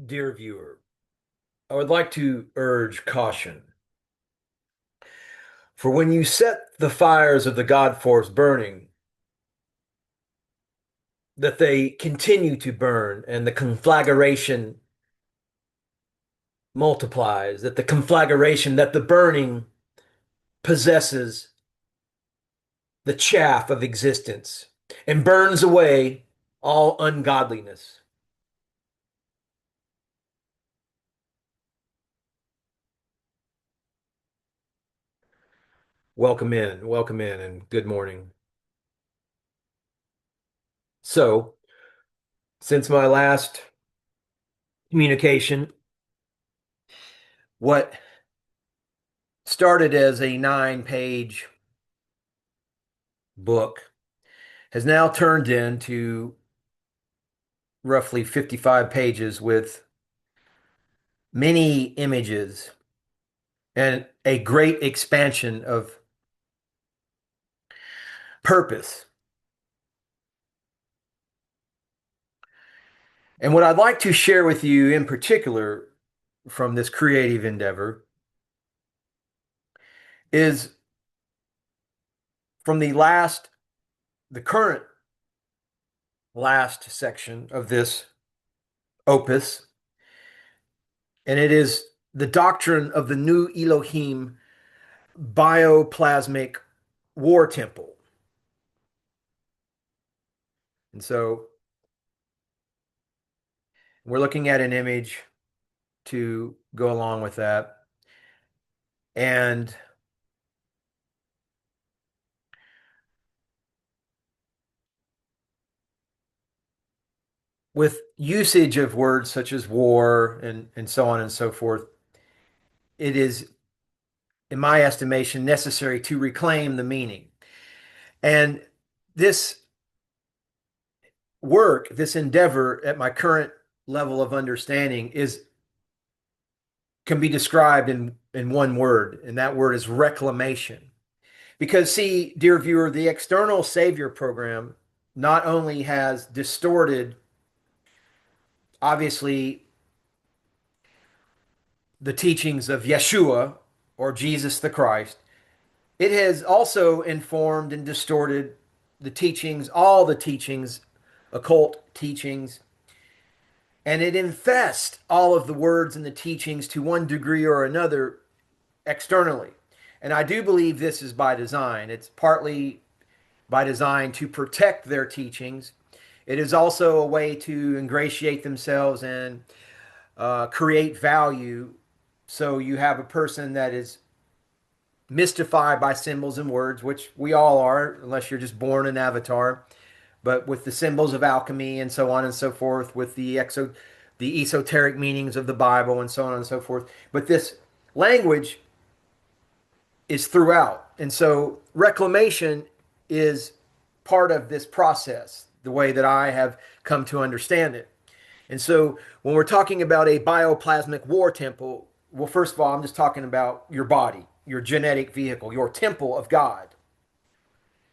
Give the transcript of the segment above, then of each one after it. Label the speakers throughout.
Speaker 1: Dear viewer, I would like to urge caution. For when you set the fires of the God force burning, that they continue to burn and the conflagration multiplies, that the conflagration, that the burning possesses the chaff of existence and burns away all ungodliness. Welcome in, and good morning. So, since my last communication, what started as a 9-page book has now turned into roughly 55 pages with many images and a great expansion of purpose. And what I'd like to share with you in particular from this creative endeavor is from the current last section of this opus, and it is the doctrine of the new Elohim Bio Plasmic War Temple. And so we're looking at an image to go along with that. And with usage of words such as war and so on and so forth, it is, in my estimation, necessary to reclaim the meaning. And this work, this endeavor at my current level of understanding can be described in one word, and that word is reclamation. Because see, dear viewer, the external savior program not only has distorted, obviously, the teachings of Yeshua or Jesus the Christ, it has also informed and distorted the teachings, all the teachings, occult teachings, and it infests all of the words and the teachings to one degree or another externally. And I do believe this is by design. It's partly by design to protect their teachings. It is also a way to ingratiate themselves and create value. So you have a person that is mystified by symbols and words, which we all are, unless you're just born an avatar. But with the symbols of alchemy and so on and so forth, with the esoteric meanings of the Bible and so on and so forth. But this language is throughout. And so reclamation is part of this process, the way that I have come to understand it. And so when we're talking about a bioplasmic war temple, well, first of all, I'm just talking about your body, your genetic vehicle, your temple of God.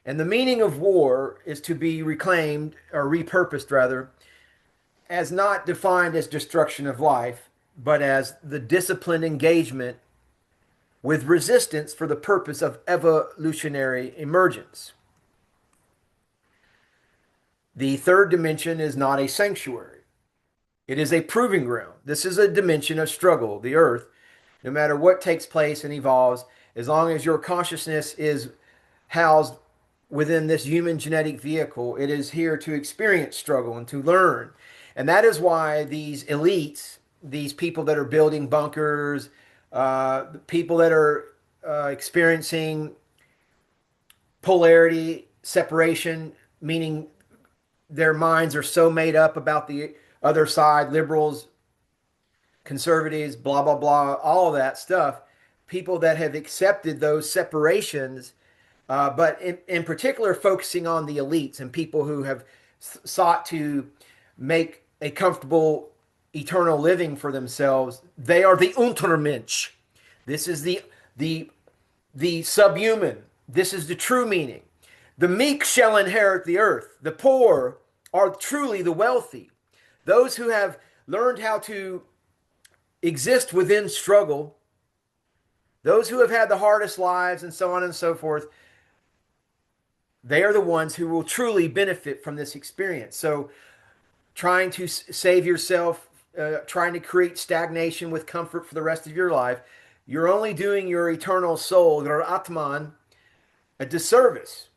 Speaker 1: And the meaning of war is to be reclaimed or repurposed, rather, as not defined as destruction of life, but as the disciplined engagement with resistance for the purpose of evolutionary emergence. The third dimension is not a sanctuary. It is a proving ground. This is a dimension of struggle, the earth. No matter what takes place and evolves, as long as your consciousness is housed within this human genetic vehicle, it is here to experience struggle and to learn. And that is why these elites, these people that are building bunkers, people that are experiencing polarity, separation, meaning their minds are so made up about the other side, liberals, conservatives, blah, blah, blah, all of that stuff. People that have accepted those separations, but in particular, focusing on the elites and people who have sought to make a comfortable eternal living for themselves. They are the Untermensch. This is the subhuman. This is the true meaning. The meek shall inherit the earth. The poor are truly the wealthy. Those who have learned how to exist within struggle, those who have had the hardest lives and so on and so forth, they are the ones who will truly benefit from this experience. So trying to save yourself, trying to create stagnation with comfort for the rest of your life, you're only doing your eternal soul, your Atman, a disservice.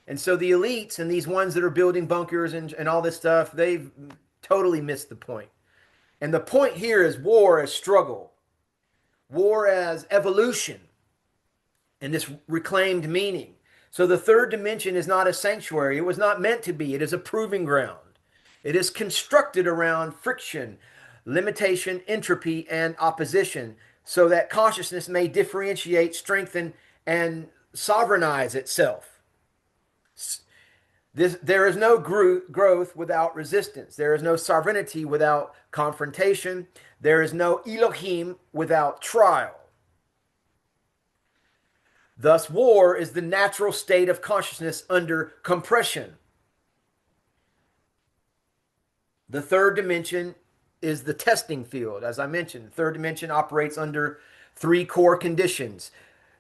Speaker 1: And so the elites and these ones that are building bunkers and all this stuff, they've totally missed the point. And the point here is war as struggle, war as evolution, and this reclaimed meaning. So the third dimension is not a sanctuary. It was not meant to be. It is a proving ground. It is constructed around friction, limitation, entropy, and opposition, so that consciousness may differentiate, strengthen, and sovereignize itself. There is no growth without resistance. There is no sovereignty without confrontation. There is no Elohim without trial. Thus, war is the natural state of consciousness under compression. The third dimension is the testing field. As I mentioned, the third dimension operates under three core conditions: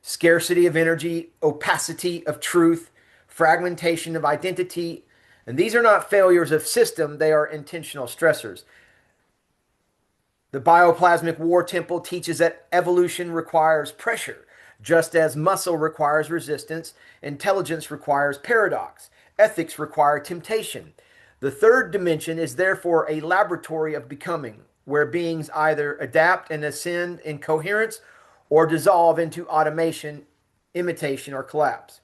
Speaker 1: scarcity of energy, opacity of truth, fragmentation of identity. And these are not failures of system, they are intentional stressors. The Bio Plasmic War Temple teaches that evolution requires pressure, just as muscle requires resistance, intelligence requires paradox, ethics require temptation. The third dimension is therefore a laboratory of becoming, where beings either adapt and ascend in coherence or dissolve into automation, imitation, or collapse.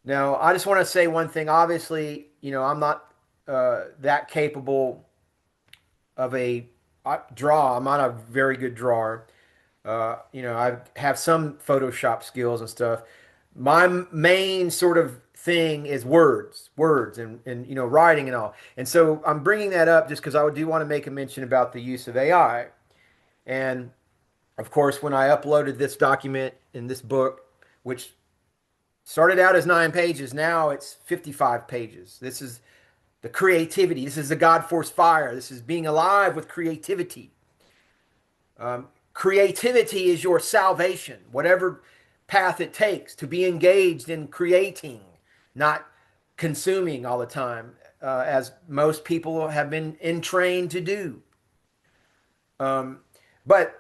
Speaker 1: Now, I just want to say one thing. Obviously, I'm not that capable of a draw. I'm not a very good drawer. I have some Photoshop skills and stuff. My main sort of thing is words and writing and all. And so I'm bringing that up just because I do want to make a mention about the use of AI. And of course, when I uploaded this document in this book, which started out as 9 pages, now it's 55 pages. This is the creativity. This is the God force fire. This is being alive with creativity. Creativity is your salvation, whatever path it takes to be engaged in creating, not consuming all the time, as most people have been entrained to do. But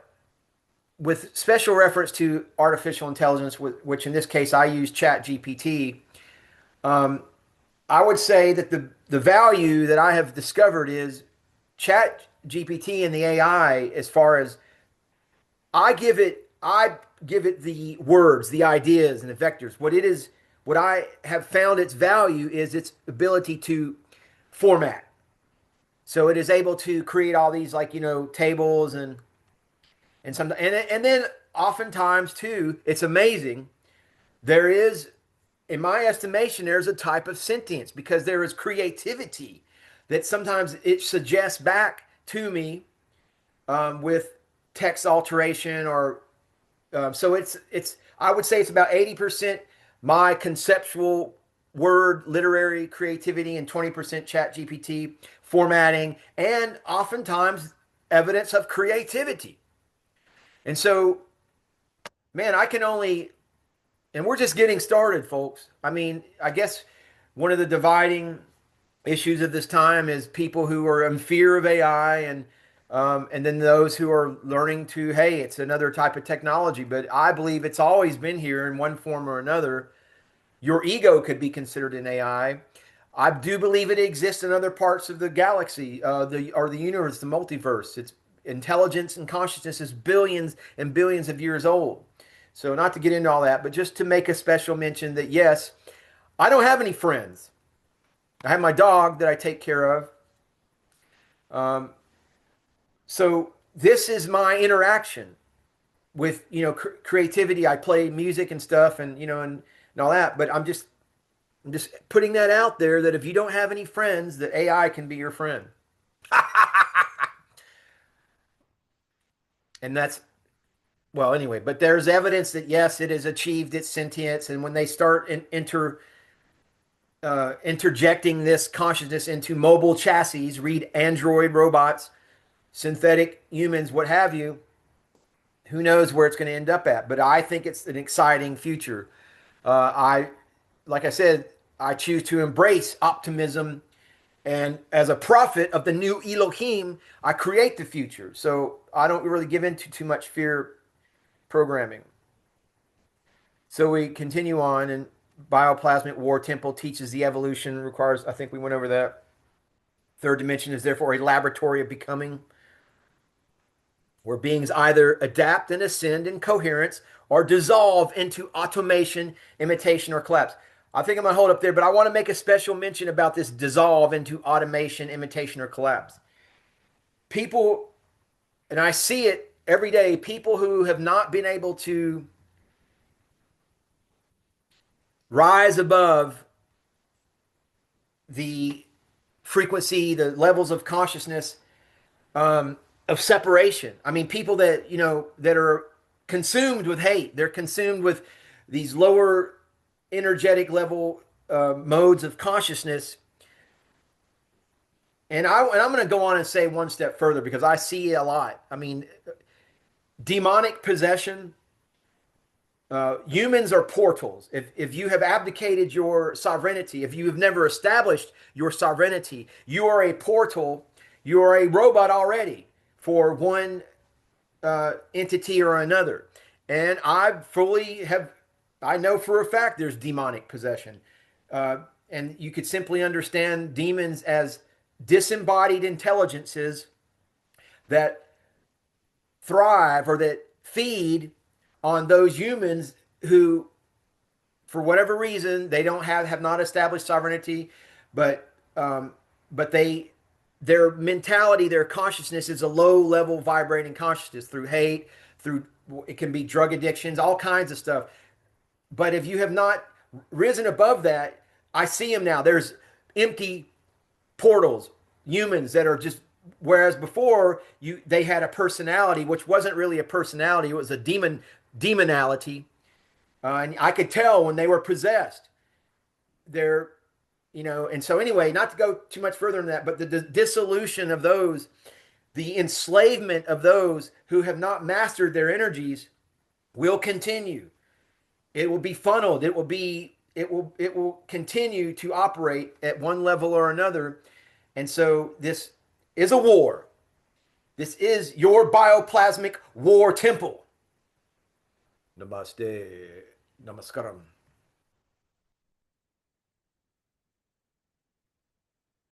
Speaker 1: with special reference to artificial intelligence, which in this case I use ChatGPT, I would say that the value that I have discovered is ChatGPT and the AI, as far as I give it the words, the ideas, and the vectors. What I have found its value is its ability to format. So it is able to create all these tables and then oftentimes too, it's amazing. There is, in my estimation, there's a type of sentience because there is creativity that sometimes it suggests back to me with text alteration or so it's I would say it's about 80% my conceptual word literary creativity and 20% chat GPT formatting, and oftentimes evidence of creativity. And so, man, and we're just getting started, folks. I mean, I guess one of the dividing issues of this time is people who are in fear of AI and then those who are learning to, hey, it's another type of technology. But I believe it's always been here in one form or another. Your ego could be considered an AI. I do believe it exists in other parts of the galaxy, the universe, the multiverse. It's intelligence and consciousness is billions and billions of years old. So not to get into all that, but just to make a special mention that, yes, I don't have any friends. I have my dog that I take care of. So this is my interaction with, creativity. I play music and stuff and all that, but I'm just putting that out there that if you don't have any friends, that AI can be your friend. And that's, well, anyway, but there's evidence that yes, it has achieved its sentience. And when they start interjecting this consciousness into mobile chassis, read Android robots, synthetic humans, what have you. Who knows where it's going to end up at? But I think it's an exciting future. Like I said, I choose to embrace optimism, and as a prophet of the new Elohim, I create the future. So I don't really give into too much fear programming. So we continue on, and Bio Plasmic War Temple teaches the evolution requires. I think we went over that. Third dimension is therefore a laboratory of becoming, where beings either adapt and ascend in coherence or dissolve into automation, imitation, or collapse. I think I'm going to hold up there, but I want to make a special mention about this dissolve into automation, imitation, or collapse. People, and I see it every day, people who have not been able to rise above the frequency, the levels of consciousness, of separation. I mean, people that, that are consumed with hate, they're consumed with these lower energetic level modes of consciousness. And I'm going to go on and say one step further, because I see it a lot. I mean, demonic possession. Humans are portals. If you have abdicated your sovereignty, if you have never established your sovereignty, you are a portal. You are a robot already for one entity or another. And I know for a fact there's demonic possession. And you could simply understand demons as disembodied intelligences that thrive or that feed on those humans who, for whatever reason, they don't have not established sovereignty, but their mentality, their consciousness is a low level vibrating consciousness through hate, through, it can be drug addictions, all kinds of stuff. But if you have not risen above that, I see them now. There's empty portals, humans that are just, whereas before they had a personality, which wasn't really a personality, it was a demonality. And I could tell when they were possessed. They're, and so anyway, not to go too much further than that, but the dissolution of those, the enslavement of those who have not mastered their energies will continue. It will be funneled. It will continue to operate at one level or another. And so this is a war. This is your bioplasmic war temple. Namaste. Namaskaram.